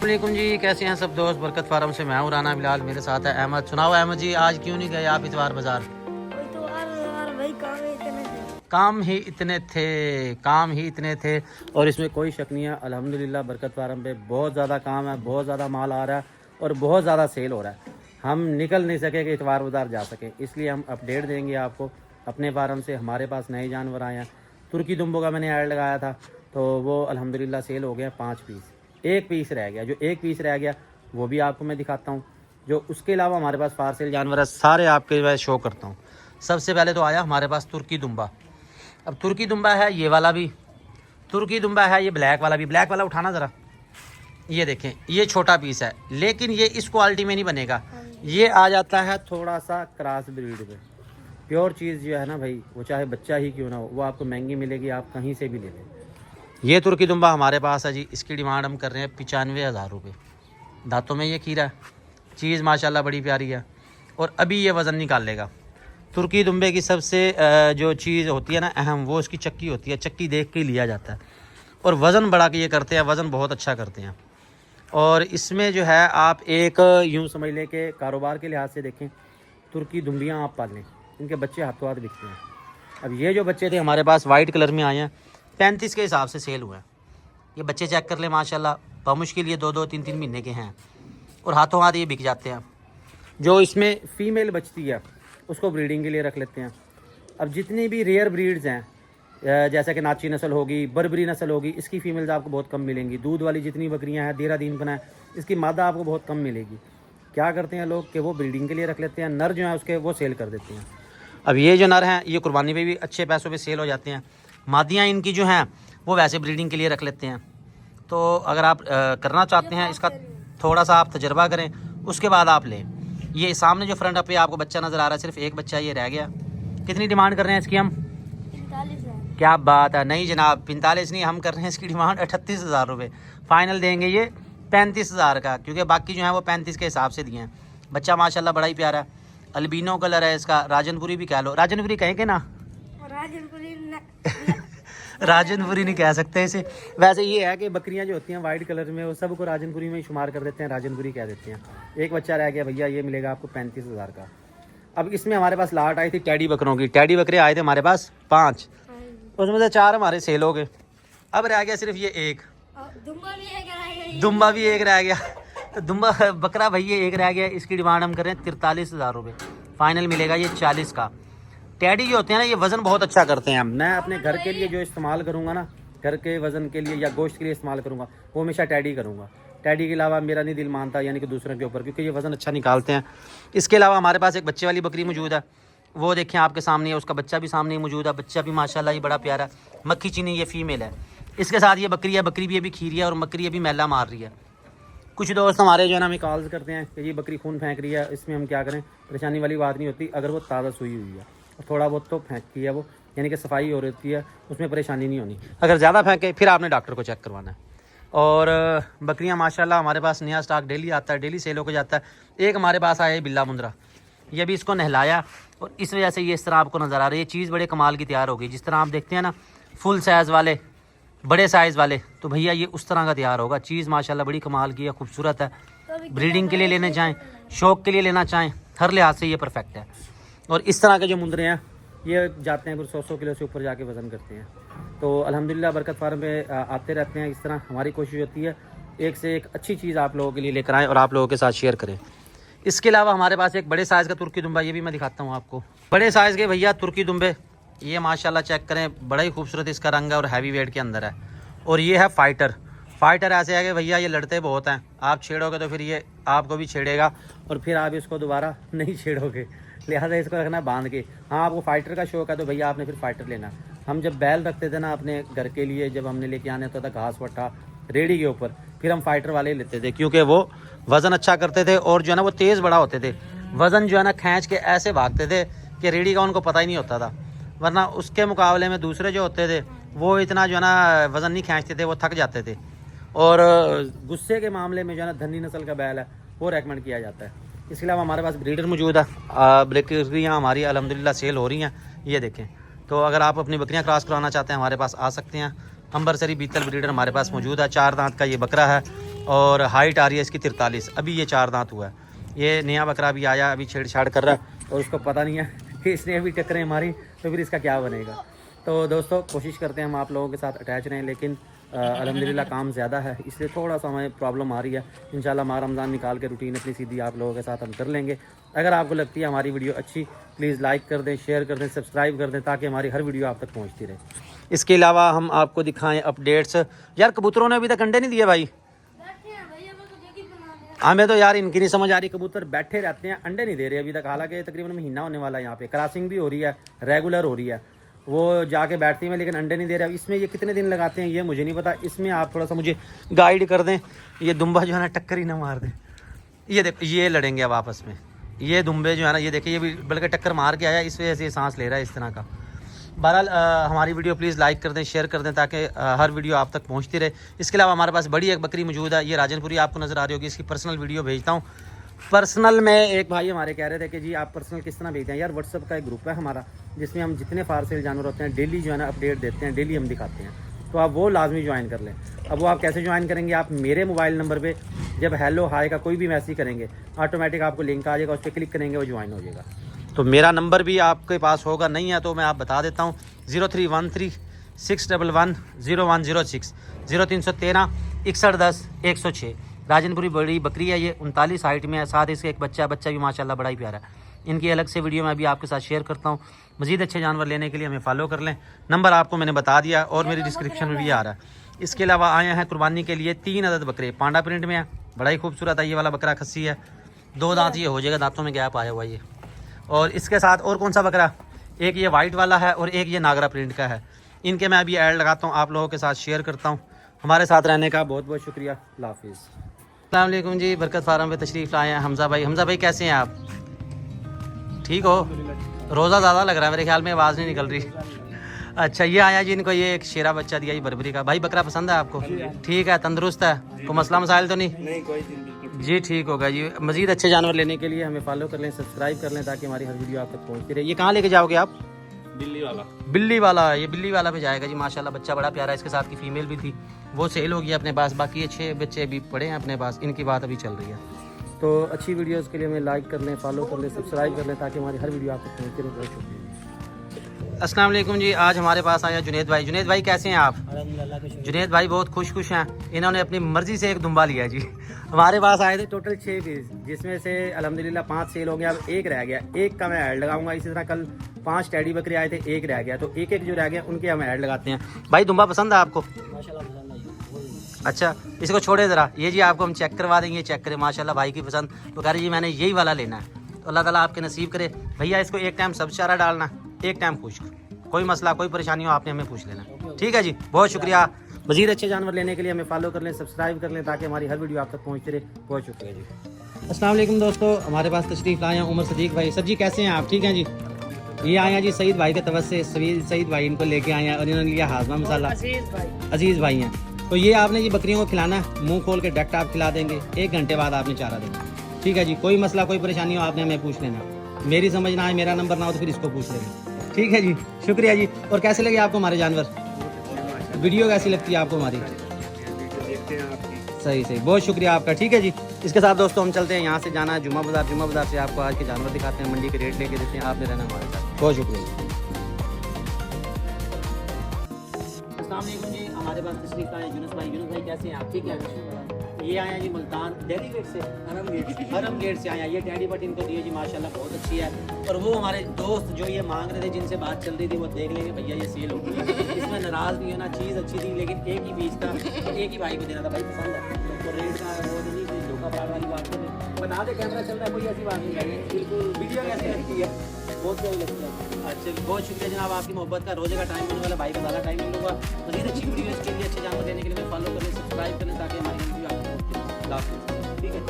वालेकुम जी, कैसे हैं सब दोस्त। बरकत फार्म से मैं हूं राना बिलाल, मेरे साथ है अहमद। सुनाओ अहमद जी, आज क्यों नहीं गए आप इतवार बाजार? भाई काम ही इतने थे और इसमें कोई शक नहीं है। अल्हम्दुलिल्लाह बरकत फार्म पे बहुत ज़्यादा काम है, बहुत ज़्यादा माल आ रहा है और बहुत ज़्यादा सेल हो रहा है। हम निकल नहीं सके कि इतवार बाजार जा सके, इसलिए हम अपडेट देंगे आपको अपने फार्म से। हमारे पास नए जानवर आए हैं। तुर्की दुम्बों का मैंने ऐड लगाया था तो वो अल्हम्दुलिल्लाह सेल हो गया 5 पीस। एक पीस रह गया, जो एक पीस रह गया वो भी आपको मैं दिखाता हूँ। जो उसके अलावा हमारे पास फार सेल जानवर है, सारे आपके मैं शो करता हूँ। सबसे पहले तो आया हमारे पास तुर्की दुम्बा। अब तुर्की दुम्बा है ये वाला भी, तुर्की दुम्बा है ये ब्लैक वाला भी। ब्लैक वाला उठाना ज़रा, ये देखें ये छोटा पीस है, लेकिन ये इस क्वालिटी में नहीं बनेगा। ये आ जाता है थोड़ा सा क्रॉस ब्रीड में। प्योर चीज़ जो है ना भाई, वो चाहे बच्चा ही क्यों ना हो, वो आपको महंगी मिलेगी, आप कहीं से भी ले लें। ये तुर्की दुम्बा हमारे पास है जी। इसकी डिमांड हम कर रहे हैं 95,000 रुपये। दांतों में ये खीरा है, चीज़ माशाल्लाह बड़ी प्यारी है और अभी ये वज़न निकाल लेगा। तुर्की दुम्बे की सबसे जो चीज़ होती है ना अहम, वो इसकी चक्की होती है। चक्की देख के ही लिया जाता है और वज़न बढ़ा के ये करते हैं, वज़न बहुत अच्छा करते हैं। और इसमें जो है आप एक यूँ समझ लें कि कारोबार के लिहाज से देखें, तुर्की दुम्बियाँ आप पालें, इनके बच्चे हाथों हाथ बिकते हैं। अब ये जो बच्चे थे हमारे पास वाइट कलर में आए हैं, 35 के हिसाब से सेल हुए हैं। ये बच्चे चेक कर ले माशाल्लाह, बमुश्किल ये 2-2, 3-3 महीने के हैं और हाथों हाथ ये बिक जाते हैं। जो इसमें फ़ीमेल बचती है उसको ब्रीडिंग के लिए रख लेते हैं। अब जितनी भी रेयर ब्रीड्स हैं, जैसा कि नाची नस्ल होगी, बर्बरी नस्ल होगी, इसकी फ़ीमेल्स आपको बहुत कम मिलेंगी। दूध वाली जितनी बकरियां हैं, देहरादून बना है, इसकी मादा आपको बहुत कम मिलेगी। क्या करते हैं लोग कि वो ब्रीडिंग के लिए रख लेते हैं, नर जो है उसके वो सेल कर देते हैं। अब ये जो नर हैं ये कुर्बानी पे भी अच्छे पैसों पे सेल हो जाते हैं। मादियाँ इनकी जो हैं वो वैसे ब्रीडिंग के लिए रख लेते हैं। तो अगर आप करना चाहते हैं, इसका थोड़ा सा आप तजर्बा करें, उसके बाद आप लें। ये सामने जो फ्रंट पे आपको बच्चा नज़र आ रहा है, सिर्फ एक बच्चा ये रह गया। कितनी डिमांड कर रहे हैं इसकी हम? 45 है। क्या बात है, नहीं जनाब 45 नहीं, हम कर रहे हैं इसकी डिमांड 38,000 रुपये। फ़ाइनल देंगे ये 35,000 का, क्योंकि बाकी जो है वो 35 के हिसाब से दिए हैं। बच्चा माशाल्लाह बड़ा ही प्यारा है, अल्बिनो कलर है इसका। राजनपुरी भी कह लो, राजनपुरी कहेंगे ना? राजनपुरी नहीं कह सकते इसे। वैसे ये है कि बकरियां जो होती हैं वाइट कलर में, वो सबको राजनपुरी में ही शुमार कर देते हैं, राजनपुरी कह देते हैं। एक बच्चा रह गया भैया, ये मिलेगा आपको 35,000 का। अब इसमें हमारे पास लाट आई थी टैडी बकरों की। टैडी बकरे आए थे हमारे पास 5, उसमें से 4 हमारे सेल हो गए। अब रह गया सिर्फ ये एक, दुम्बा भी एक रह गया। तो दुम्बा बकरा भैया एक रह गया, इसकी डिमांड हम कर रहे हैं 43,000 रुपये। फाइनल मिलेगा ये 40 का। टैडी जो होते हैं ना, ये वज़न बहुत अच्छा करते हैं। मैं अपने घर के लिए जो इस्तेमाल करूँगा ना, घर के वज़न के लिए या गोश्त के लिए इस्तेमाल करूँगा, वो हमेशा टैडी करूँगा। टैडी के अलावा मेरा नहीं दिल मानता यानी कि दूसरों के ऊपर, क्योंकि ये वज़न अच्छा निकालते हैं। इसके अलावा हमारे पास एक बच्चे वाली बकरी मौजूद है, वो देखें आपके सामने है, उसका बच्चा भी सामने मौजूद है। बच्चा भी माशाल्लाह ये बड़ा प्यारा है। मक्खी चीनी ये फ़ीमेल है। इसके साथ ये बकरी है, बकरी भी अभी खीरी है और बकरी अभी मैला मार रही है। कुछ दोस्त हमारे जो है ना हमें कॉल्स करते हैं कि ये बकरी खून फेंक रही है, इसमें हम क्या करें? परेशानी वाली बात नहीं होती, अगर वो ताज़ा सूई हुई है और थोड़ा बहुत तो फेंकती है वो, यानी कि सफाई हो रही है, उसमें परेशानी नहीं होनी। अगर ज़्यादा फेंके फिर आपने डॉक्टर को चेक करवाना है। और बकरियां माशाल्लाह हमारे पास नया स्टॉक डेली आता है, डेली सेल होकर जाता है। एक हमारे पास आया है बिल्ला मुंद्रा, ये भी इसको नहलाया और इस वजह से ये इस तरह आपको नज़र आ रही है। चीज़ बड़े कमाल की तैयार हो गई। जिस तरह आप देखते हैं ना फुल साइज़ वाले, बड़े साइज़ वाले, तो भैया ये उस तरह का तैयार होगा। चीज़ माशाल्लाह बड़ी कमाल की है, खूबसूरत है। ब्रीडिंग के लिए लेने चाहें, शौक़ के लिए लेना चाहें, हर लिहाज से ये परफेक्ट है। और इस तरह के जो मुंदरे हैं ये जाते हैं, कुछ 100 किलो से ऊपर जाके वज़न करते हैं। तो अल्हम्दुलिल्लाह बरकत फार्म पे आते रहते हैं। इस तरह हमारी कोशिश होती है एक से एक अच्छी चीज़ आप लोगों के लिए लेकर आएँ और आप लोगों के साथ शेयर करें। इसके अलावा हमारे पास एक बड़े साइज़ का तुर्की दुम्बा, ये भी मैं दिखाता हूँ आपको। बड़े साइज़ के भैया तुर्की दुम्बे, ये माशाल्लाह चेक करें, बड़ा ही खूबसूरत इसका रंग है और हैवी वेट के अंदर है। और ये है फाइटर। फाइटर ऐसे है कि भैया ये लड़ते बहुत हैं, आप छेड़ोगे तो फिर ये आपको भी छेड़ेगा और फिर आप इसको दोबारा नहीं छेड़ोगे, लिहाजा इसको रखना बांध के। हाँ, आपको फाइटर का शौक है तो भैया आपने फिर फाइटर लेना। हम जब बैल रखते थे ना अपने घर के लिए, जब हमने लेके आने होता था घास वट्टा रेडी के ऊपर, फिर हम फाइटर वाले ही लेते थे, क्योंकि वो वज़न अच्छा करते थे और जो है ना वो तेज़ बड़ा होते थे। वज़न जो है ना खींच के ऐसे भागते थे कि रेडी का उनको पता ही नहीं होता था। वरना उसके मुकाबले में दूसरे जो होते थे वो इतना जो है ना वज़न नहीं खींचते थे, वो थक जाते थे। और गुस्से के मामले में जो है ना धनी नस्ल का बैल है वो रेकमेंड किया जाता है। इसके अलावा हमारे पास ब्रीडर मौजूद है। बकरियाँ हमारी अल्हम्दुलिल्लाह सेल हो रही हैं, ये देखें। तो अगर आप अपनी बकरियाँ क्रॉस कराना चाहते हैं हमारे पास आ सकते हैं। अंबरसरी बीतल ब्रीडर हमारे पास मौजूद है। 4 दांत का ये बकरा है और हाइट आ रही है इसकी 43। अभी ये 4 दांत हुआ है। ये नया बकरा भी आया, अभी छेड़छाड़ कर रहा है और उसको पता नहीं है कि इसने अभी टक्करें मारी तो फिर इसका क्या बनेगा। तो दोस्तों कोशिश करते हैं हम आप लोगों के साथ अटैच रहें, लेकिन अल्हम्दुलिल्लाह काम ज़्यादा है इसलिए थोड़ा सा हमें प्रॉब्लम आ रही है। इंशाल्लाह माह रमज़ान निकाल के रूटीन अपनी सीधी आप लोगों के साथ हम कर लेंगे। अगर आपको लगती है हमारी वीडियो अच्छी, प्लीज़ लाइक कर दें, शेयर कर दें, सब्सक्राइब कर दें ताकि हमारी हर वीडियो आप तक पहुँचती रहे। इसके अलावा हम आपको दिखाएँ अपडेट्स। यार कबूतरों ने अभी तक अंडे नहीं दिए भाई। हमें तो यार इनकी नहीं समझ आ रही, कबूतर बैठे रहते हैं अंडे नहीं दे रहे अभी तक। हालांकि तकरीबन महीना होने वाला है, यहाँ पे क्रॉसिंग भी हो रही है, रेगुलर हो रही है, वो जाके बैठती हैं लेकिन अंडे नहीं दे रहे। अब इसमें ये कितने दिन लगाते हैं ये मुझे नहीं पता, इसमें आप थोड़ा सा मुझे गाइड कर दें। ये दुम्बा जो है ना टक्कर ही ना मार दें। ये देखो ये लड़ेंगे अब आपस में, ये दुम्बे जो है ना, ये देखिए ये भी बल्कि टक्कर मार के आया, इस वजह से ये सांस ले रहा है इस तरह का। बहरहाल हमारी वीडियो प्लीज़ लाइक कर दें, शेयर कर दें ताकि हर वीडियो आप तक पहुंचती रहे। इसके अलावा हमारे पास बड़ी एक बकरी मौजूद है, ये राजनपुरी आपको नज़र आ रही होगी। इसकी पर्सनल वीडियो भेजता हूँ। पर्सनल में एक भाई हमारे कह रहे थे कि जी आप पर्सनल किस तरह भेजते हैं। यार व्हाट्सअप का एक ग्रुप है हमारा जिसमें हम जितने फार सेल जानवर होते हैं डेली जो है ना अपडेट देते हैं, डेली हम दिखाते हैं, तो आप वो लाजमी ज्वाइन कर लें। अब वो आप कैसे ज्वाइन करेंगे, आप मेरे मोबाइल नंबर पे जब हेलो हाय का कोई भी मैसेज करेंगे ऑटोमेटिक आपको लिंक आ जाएगा, उस पर क्लिक करेंगे वो ज्वाइन हो जाएगा। तो मेरा नंबर भी आपके पास होगा, नहीं है तो मैं आप बता देता हूँ 031361110106 0313 6110 106। राजनपुरी बड़ी बकरी है, ये 39 हाइट में है, साथ इसके एक बच्चा भी माशाल्लाह बड़ा ही प्यारा है। इनकी अलग से वीडियो मैं अभी आपके साथ शेयर करता हूँ। मज़ीद अच्छे जानवर लेने के लिए हमें फॉलो कर लें, नंबर आपको मैंने बता दिया और मेरी डिस्क्रिप्शन में भी आ रहा है। इसके अलावा आए हैं कुर्बानी के लिए 3 अदद बकरे, पांडा प्रिंट में है, बड़ा ही खूबसूरत है। ये वाला बकरा खस्सी है, 2 दांत ये हो जाएगा, दांतों में गैप आया हुआ ये। और इसके साथ और कौन सा बकरा, एक ये वाइट वाला है और एक ये नागरा प्रिंट का है। इनके मैं अभी ऐड लगाता हूँ, आप लोगों के साथ शेयर करता हूँ। हमारे साथ रहने का बहुत बहुत शुक्रिया। अल्लाह हाफिज़। अस्सलाम वालेकुम जी, बरकत फार्म पे तशरीफ़ लाए हैं हमज़ा भाई। हमज़ा भाई कैसे हैं आप, ठीक हो? रोज़ा ज़्यादा लग रहा है मेरे ख्याल में, आवाज़ नहीं निकल रही। अच्छा ये आया जी, इनको ये एक शेरा बच्चा दिया जी बर्बरी का। भाई बकरा पसंद है आपको? ठीक है, तंदुरुस्त है, कोई मसला मसाइल तो नहीं? कोई जी, ठीक होगा जी। मज़ीद अच्छे जानवर लेने के लिए हमें फॉलो कर लें, सब्सक्राइब कर लें ताकि हमारी हर वीडियो आप तक पहुँचती रहे। ये कहाँ लेके जाओगे आप? बिल्ली वाला ये बिल्ली वाला पे जाएगा जी। माशाल्लाह बच्चा बड़ा प्यारा है, इसके साथ की फीमेल भी थी, वो सेल हो गई अपने पास। बाकी ये 6 बच्चे भी पड़े हैं अपने पास, इनकी बात अभी चल रही है। तो अच्छी वीडियोस के लिए हमें लाइक कर लें, फॉलो कर लें, सब्सक्राइब कर लें ताकि हमारी हर वीडियो आप तक पहुँचती रहे। बहुत शुक्रिया। अस्सलाम वालेकुम जी, आज हमारे पास आया जुनैद भाई। जुनैद भाई कैसे हैं आप? जुनैद भाई बहुत खुश हैं, इन्होंने अपनी मर्जी से एक दुम्बा लिया जी। हमारे पास आए थे टोटल 6 पीस, जिसमें से अल्हम्दुलिल्लाह 5 सेल हो गया, अब एक रह गया। एक का मैं ऐड लगाऊंगा। इसी तरह कल 5 टैडी बकरे आए थे, एक रह गया, तो एक जो रह गया उनके हम ऐड लगाते हैं। भाई दुम्बा पसंद है आपको? अच्छा इसको छोड़े ज़रा, ये जी आपको हम चेक करवा देंगे, चेक करें माशाल्लाह भाई की पसंद। तो कह रही जी मैंने यही वाला लेना है, तो अल्लाह ताला आपके नसीब करे। भैया इसको एक टाइम सब्ज़ चारा डालना, एक टाइम खुश्क, कोई मसला कोई परेशानी हो आपने हमें पूछ लेना, ठीक है जी। बहुत शुक्रिया। मज़ीद अच्छे जानवर लेने के लिए हमें फॉलो कर लें, सब्सक्राइब कर लें ताकि हमारी हर वीडियो आप तक पहुँचती रहे। बहुत शुक्रिया जी। अस्सलाम वालेकुम दोस्तों, हमारे पास तशरीफ़ लाए हैं उमर सदीक भाई। सर जी कैसे हैं आप, ठीक हैं जी? ये आए हैं जी सईद भाई के तवस से, सईद भाई इनको लेके आए हैं और इन्होंने लिया हाजमा मसाला। अजीज़ भाई हैं, तो ये आपने जी बकरियों को खिलाना है, मुँह खोल के डायरेक्ट आप खिला देंगे, 1 घंटे बाद आपने चारा देना, ठीक है जी। कोई मसला कोई परेशानी हो आपने हमें पूछ लेना, मेरी समझ ना आए, मेरा नंबर ना हो तो फिर इसको पूछ लेना, ठीक है जी। शुक्रिया जी। और कैसे लगे आपको हमारे जानवर, वीडियो कैसी लगती है आपको हमारी? सही बहुत शुक्रिया आपका, ठीक है जी। इसके साथ दोस्तों हम चलते हैं, यहाँ से जाना है जुम्मा बाज़ार से आपको आज के जानवर दिखाते हैं, मंडी के रेट लेके देते हैं, आपने रहना हमारे साथ। बहुत शुक्रिया। अस्सलाम वालेकुम जी, हमारे पास तशरीफ़ लाए यूनुस भाई कैसे हैं आप, ठीक है? ये आया जी मुल्तान डेली गेट से, हरम गेट से आया। ये टैडी बट इनको दिए जी माशाल्लाह बहुत अच्छी है। और वो हमारे दोस्त जो ये मांग रहे थे, जिनसे बात चल रही थी, वो देख लेंगे भैया ये सेल हो गई, इसमें नाराज़ नहीं होना, चीज़ अच्छी थी लेकिन एक ही बीच था, तो एक ही भाई को देना था, भाई पसंद है तो रेट का वो नहीं थी, धोखा पाड़ वाली बात नहीं। बता दे कैमरा चल रहा है, कोई ऐसी बात नहीं है, बिल्कुल वीडियो कैसी लगती है, बहुत सही लगती है। अच्छा बहुत शुक्रिया जनाब आपकी मोहब्बत का। रोज़े का टाइम मिलने वाला, भाई का ज़्यादा टाइम मिलूंगा। मज़ीद अच्छी वीडियो के लिए अच्छे जानवर लेने के लिए फॉलो करें, सब्सक्राइब करें ताकि हमारी वीडियो आपको ठीक है।